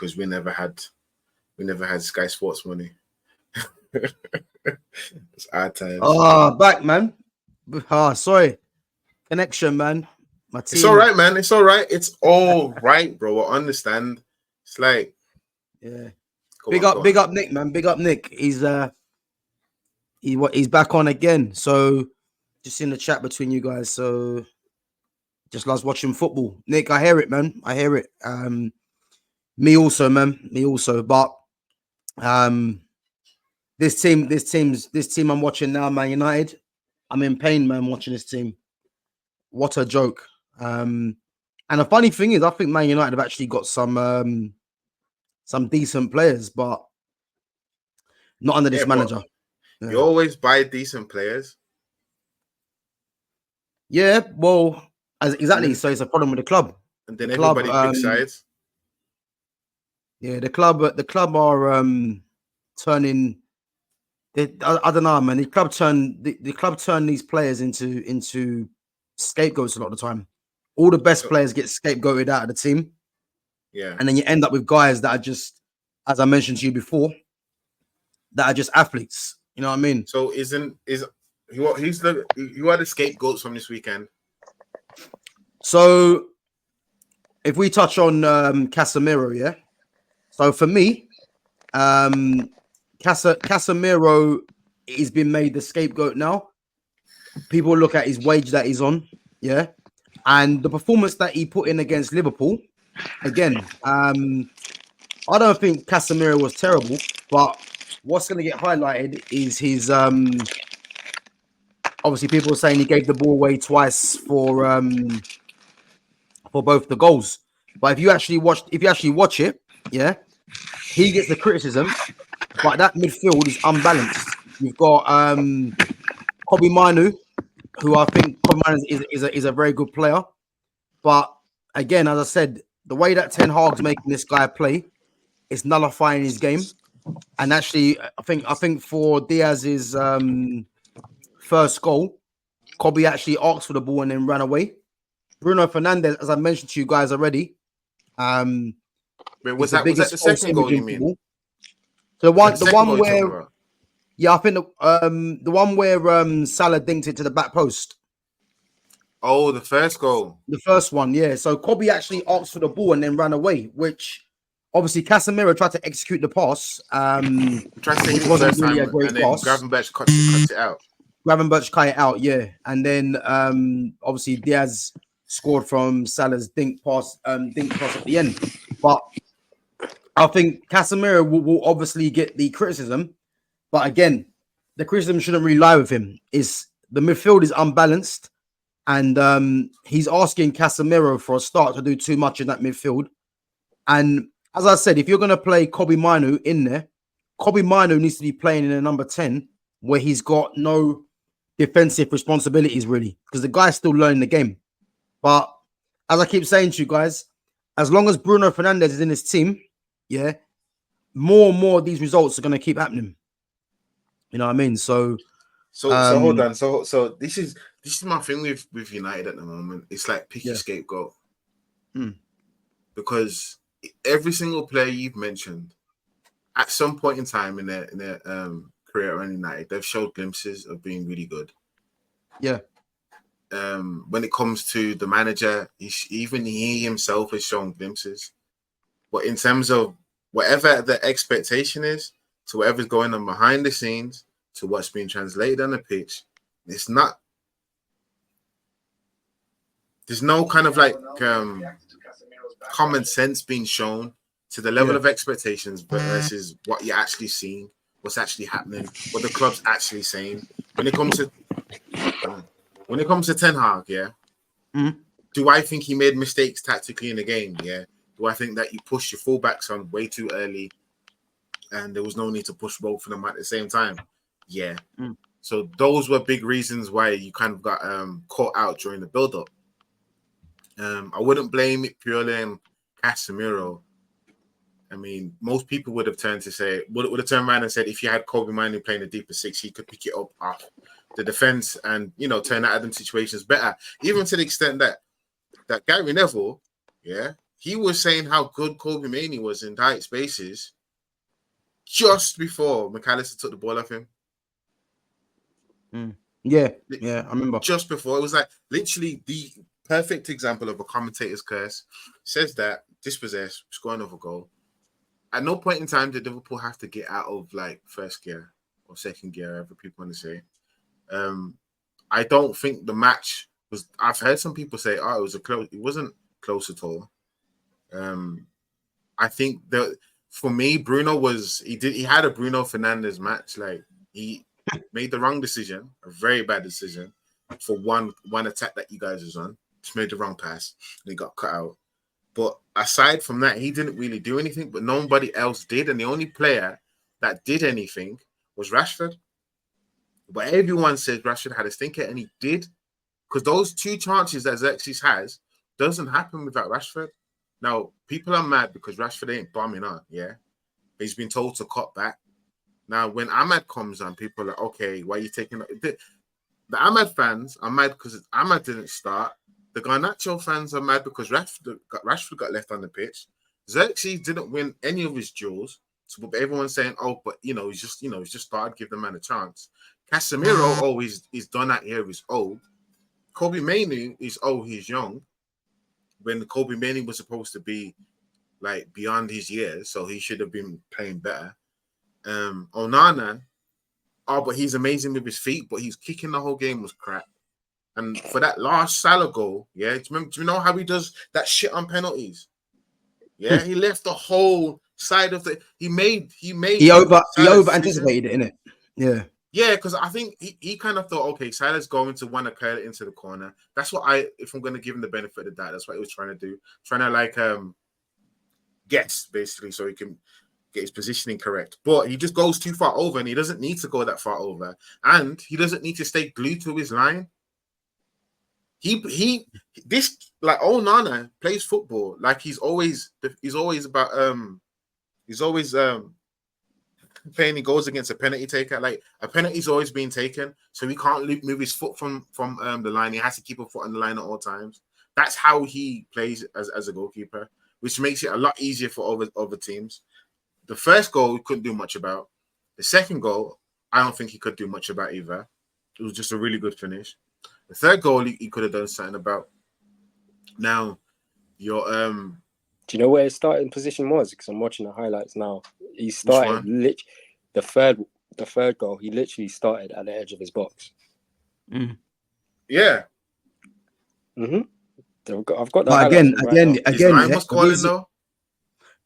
because we never had Sky Sports money. It's our times. Back, man. Sorry. Connection, man. My team. It's all right, man. It's all right. It's all right, bro. I understand. It's like, yeah. Big up Nick, man. Big up Nick. He's back on again. So just in the chat between you guys. So just loves watching football. Nick, I hear it, man. I hear it. Me also, man. Me also. But this team I'm watching now, Man United. I'm in pain, man, watching this team. What a joke. And the funny thing is, I think Man United have actually got some decent players, but not under this manager. You always buy decent players. Yeah, well, exactly. So it's a problem with the club. And then everybody picks sides. Yeah, the club are turning. I don't know, man. The club turn these players into scapegoats a lot of the time. All the best players get scapegoated out of the team. Yeah, and then you end up with guys that are just, as I mentioned to you before, that are just athletes. You know what I mean? So who are the scapegoats from this weekend? So if we touch on Casemiro, yeah. So for me, Casemiro has been made the scapegoat now. People look at his wage that he's on, yeah, and the performance that he put in against Liverpool. Again, I don't think Casemiro was terrible, but what's going to get highlighted is his. Obviously, people are saying he gave the ball away twice for both the goals. But if you actually watch it, yeah, he gets the criticism. But that midfield is unbalanced. You've got Kobe Manu, who I think is a very good player. But again, as I said, the way that Ten Hag's making this guy play is nullifying his game. And actually, I think for Diaz's first goal, Kobe actually asked for the ball and then ran away. Bruno Fernandes, as I mentioned to you guys already, was that the second goal you mean? So the one where, yeah, I think the one where Salah dinked it to the back post. Oh, the first goal. The first one, yeah. So Kobe actually asked for the ball and then ran away, which obviously Casemiro tried to execute the pass. Which wasn't really a great pass. Gravenberch cut it out. Gravenberch cut it out, yeah. And then obviously Diaz scored from Salah's dink pass at the end. But I think Casemiro will obviously get the criticism. But again, the criticism shouldn't really lie with him. The midfield is unbalanced. And he's asking Casemiro for a start to do too much in that midfield. And as I said, if you're going to play Kobe Manu in there, Kobe Manu needs to be playing in a number 10 where he's got no defensive responsibilities, really, because the guy's still learning the game. But as I keep saying to you guys, as long as Bruno Fernandes is in his team, yeah, more and more of these results are going to keep happening. You know what I mean? So hold on. So this is my thing with United at the moment. It's like pick your scapegoat. Because every single player you've mentioned, at some point in time in their career around United, they've showed glimpses of being really good. Yeah. When it comes to the manager, even he himself has shown glimpses. But in terms of whatever the expectation is, to whatever's going on behind the scenes, to what's being translated on the pitch, it's not. There's no kind of like common sense being shown to the level of expectations versus what you're actually seeing, what's actually happening, what the club's actually saying. When it comes to Ten Hag, do I think he made mistakes tactically in the game? Yeah. Do I think that you pushed your fullbacks on way too early and there was no need to push both of them at the same time? Yeah. So those were big reasons why you kind of got caught out during the build-up. I wouldn't blame it purely on Casemiro. I mean, most people would have turned around and said if you had Kobe Manu playing the deeper six, he could pick it up off the defense and, you know, turn out of them situations better. Even to the extent that Gary Neville, he was saying how good Kobe Mainoo was in tight spaces just before McAllister took the ball off him. Yeah, I remember. Just before, it was like literally the perfect example of a commentator's curse. Says that dispossessed, score another goal. At no point in time did Liverpool have to get out of like first gear or second gear, whatever people want to say. I don't think the match was. I've heard some people say, "Oh, it was a close." It wasn't close at all. I think that for me, Bruno was. He had a Bruno Fernandes match. Like he made the wrong decision, a very bad decision for one attack that you guys was on. Just made the wrong pass and he got cut out. But aside from that, he didn't really do anything. But nobody else did, and the only player that did anything was Rashford. But everyone says Rashford had a stinker, and he did. Because those two chances that Xerxes has doesn't happen without Rashford. Now, people are mad because Rashford ain't bombing on, yeah? He's been told to cut back. Now, when Ahmad comes on, people are like, okay, why are you taking... The Ahmad fans are mad because Ahmad didn't start. The Garnacho fans are mad because Rashford got left on the pitch. Xerxes didn't win any of his duels. So everyone's saying, oh, but, he's just started, give the man a chance. Casemiro, he's done that here, he's old. Kobe Mainoo is, he's young. When Kobe Mainoo was supposed to be, like, beyond his years, so he should have been playing better. Onana, but he's amazing with his feet, but he's kicking the whole game was crap. And for that last Salah goal, yeah, do you know how he does that shit on penalties? Yeah, he left the whole side of the. He over anticipated it, innit? Yeah. Yeah, because I think he kind of thought, okay, Salah's going to want to curl it into the corner. That's what if I'm going to give him the benefit of the doubt, that's what he was trying to do. Trying to like guess, basically, so he can get his positioning correct. But he just goes too far over, and he doesn't need to go that far over. And he doesn't need to stay glued to his line. Onana plays football like he's always playing. He goes against a penalty taker. Like a penalty's always being taken, so he can't move his foot from the line. He has to keep a foot on the line at all times. That's how he plays as a goalkeeper, which makes it a lot easier for other teams. The first goal he couldn't do much about. The second goal, I don't think he could do much about either. It was just a really good finish. The third goal he could have done something about. Now, your Do you know where his starting position was? Because I'm watching the highlights now. He started the third goal. He literally started at the edge of his box. Yeah. I've got the again. Was calling though.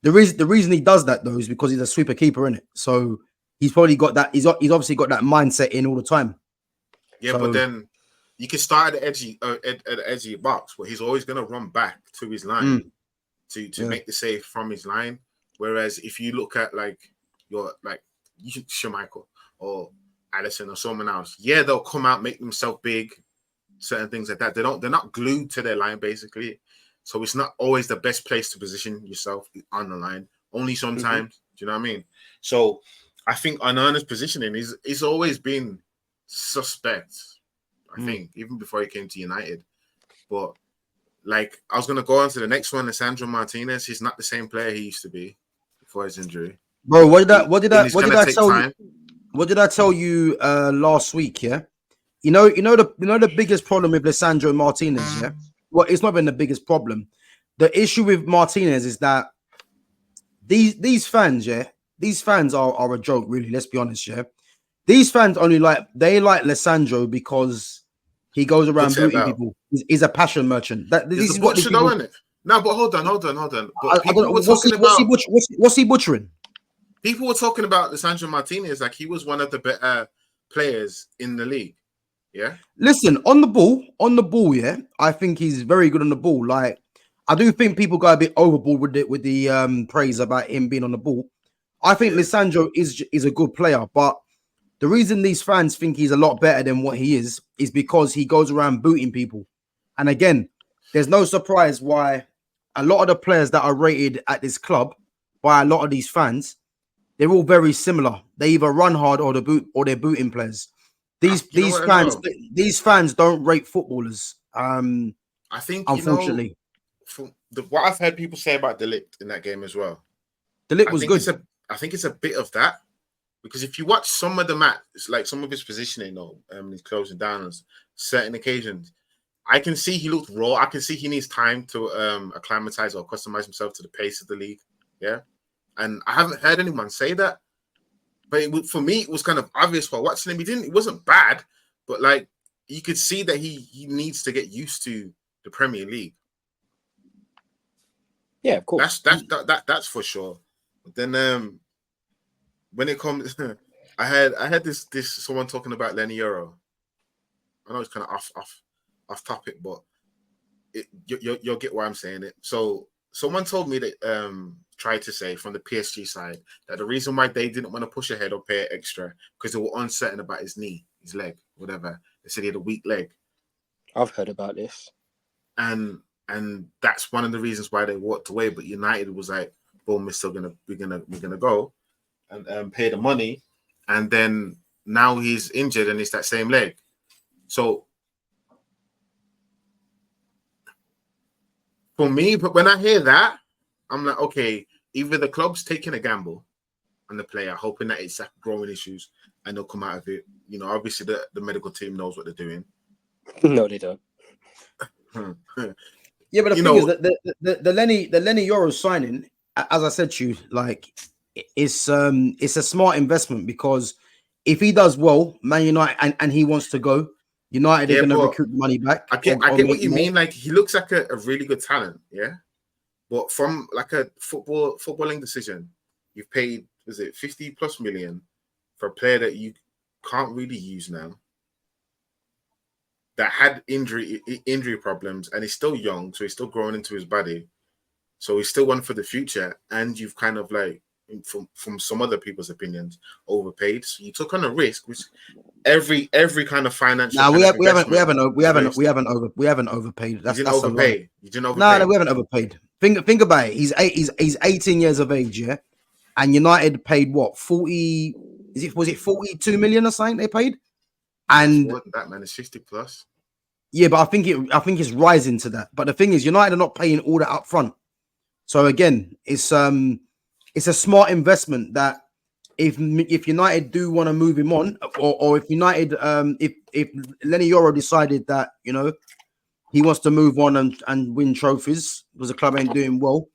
The reason he does that though is because he's a sweeper keeper, innit? So he's probably got that. He's obviously got that mindset in all the time. Yeah, so, but then you can start at the edge of your box, but he's always going to run back to his line to make the save from his line. Whereas if you look at Schmeichel or Alisson or someone else, they'll come out, make themselves big, certain things like that. They're not glued to their line basically. So it's not always the best place to position yourself on the line. Only sometimes. Do you know what I mean? So I think Onana's positioning is always been suspect. I think even before he came to United. But like I was gonna go on to the next one, Lisandro Martinez. He's not the same player he used to be before his injury. Bro, what did I tell you last week? Yeah, you know the biggest problem with Lisandro Martinez. Yeah, well, it's not been the biggest problem. The issue with Martinez is that these fans, these fans are a joke. Really, let's be honest. Yeah, these fans only like Lisandro because he goes around booting people. He's a passion merchant. This is what people... it? No, but hold on. But what's he butchering? People were talking about Lisandro Martinez like he was one of the better players in the league. Yeah. Listen, on the ball, yeah, I think he's very good on the ball. Like, I do think people go a bit overboard with the praise about him being on the ball. I think Lisandro is a good player, but the reason these fans think he's a lot better than what he is because he goes around booting people. And again, there's no surprise why a lot of the players that are rated at this club by a lot of these fans, they're all very similar. They either run hard or they're booting players. These fans don't rate footballers. I think unfortunately. what I've heard people say about De Ligt in that game as well. De Ligt was good. I think it's a bit of that, because if you watch some of the match, it's like some of his positioning, his closing down on certain occasions, I can see he looked raw. I can see he needs time to acclimatize or customize himself to the pace of the league. Yeah, and I haven't heard anyone say that, but for me, it was kind of obvious while watching him. It wasn't bad, but like you could see that he needs to get used to the Premier League. Yeah, of course. That's for sure. But then when it comes, I had this someone talking about Lenny Euro. I know it's kind of off topic, but you'll get why I'm saying it. So someone told me that tried to say from the PSG side that the reason why they didn't want to push ahead or pay extra because they were uncertain about his knee, his leg, whatever. They said he had a weak leg. I've heard about this. And that's one of the reasons why they walked away. But United was like, "Boom, we're gonna go and pay the money." And then now he's injured and it's that same leg. So for me, but when I hear that, I'm like, okay, either the club's taking a gamble on the player, hoping that it's growing issues and they'll come out of it. You know, obviously the medical team knows what they're doing. No, they don't. Yeah, but the thing is that the Lenny Euro signing, as I said to you, like it's a smart investment, because if he does well, Man United and he wants to go, United are going to recruit the money back. I get what you mean. Like he looks like a really good talent, yeah. But from like a footballing decision, you've paid, was it 50+ million for a player that you can't really use now, that had injury problems, and he's still young, so he's still growing into his body. So he's still one for the future, and you've kind of like, from some other people's opinions, overpaid. So you took on a risk, which every kind of financial. No, we haven't overpaid. You didn't overpay. No, we haven't overpaid. Think about it. He's 18 years of age, yeah, and United paid what, 40? Was it 42 million or something they paid? And that, man, is 50+. Yeah, but I think it's rising to that. But the thing is, United are not paying all that up front. So again, it's a smart investment that if United do want to move him on, or if United if Lenny Euro decided that, you know, he wants to move on and win trophies because the club ain't doing well,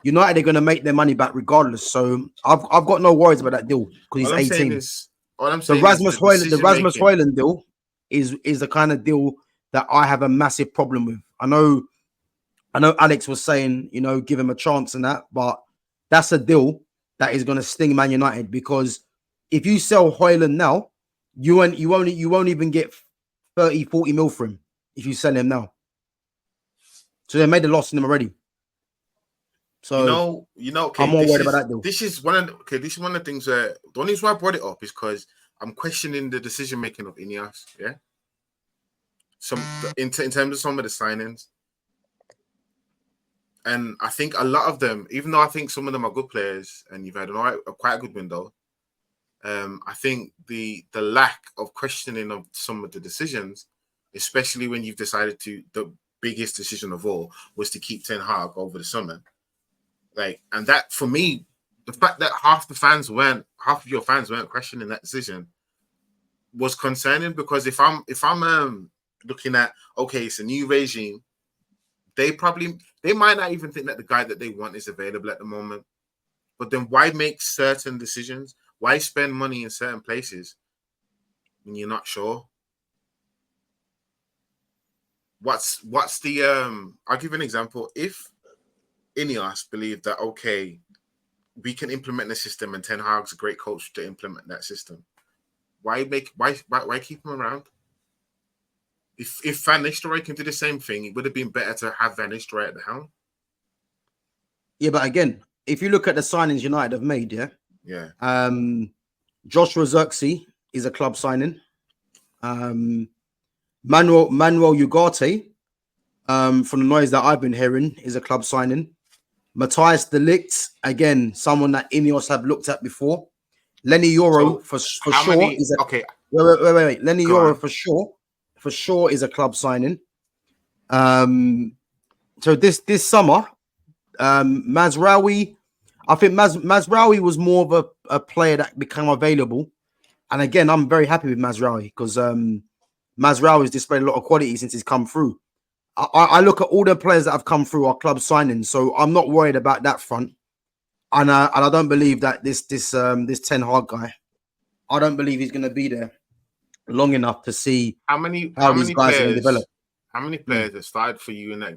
United are going to make their money back regardless. So I've got no worries about that deal because he's 18. The Rasmus Højlund deal is the kind of deal that I have a massive problem with. I know Alex was saying, you know, give him a chance and that, but that's a deal that is going to sting Man United, because if you sell Højlund now, you won't even get 30-40 mil for him if you sell him now. So they made a loss in him already. So okay, I'm more worried about that deal. This is one of the things where the only reason why I brought it up is because I'm questioning the decision making of Ineos. Yeah, in terms of some of the signings, and I think a lot of them, even though I think some of them are good players, and you've had quite a good window, I think the lack of questioning of some of the decisions, especially when you've decided the biggest decision of all was to keep Ten Hag over the summer. Like, and that for me, the fact that half of your fans weren't questioning that decision was concerning, because if I'm looking at, okay, it's a new regime, they might not even think that the guy that they want is available at the moment. But then why make certain decisions? Why spend money in certain places when you're not sure? What's the I'll give you an example. If Ineos believe that, okay, we can implement the system and Ten Hag's a great coach to implement that system, why keep him around? If Van Nistelrooy can do the same thing, it would have been better to have Van Nistelrooy at the helm. Yeah, but again, if you look at the signings United have made, yeah, Joshua Zirkzee is a club signing. Manuel Ugarte, from the noise that I've been hearing, is a club signing. Matthijs de Ligt, again, someone that Ineos have looked at before. Lenny Euro for sure is a okay. Wait. Lenny Euro for sure is a club signing. So this summer, Mazraoui, I think Mazraoui was more of a player that became available. And again, I'm very happy with Mazraoui because Mazraoui has displayed a lot of quality since he's come through. I look at all the players that have come through our club signings, so I'm not worried about that front. And I don't believe that this Ten Hag guy, I don't believe he's going to be there long enough to see how these guys are going to develop. How many players have started for you in that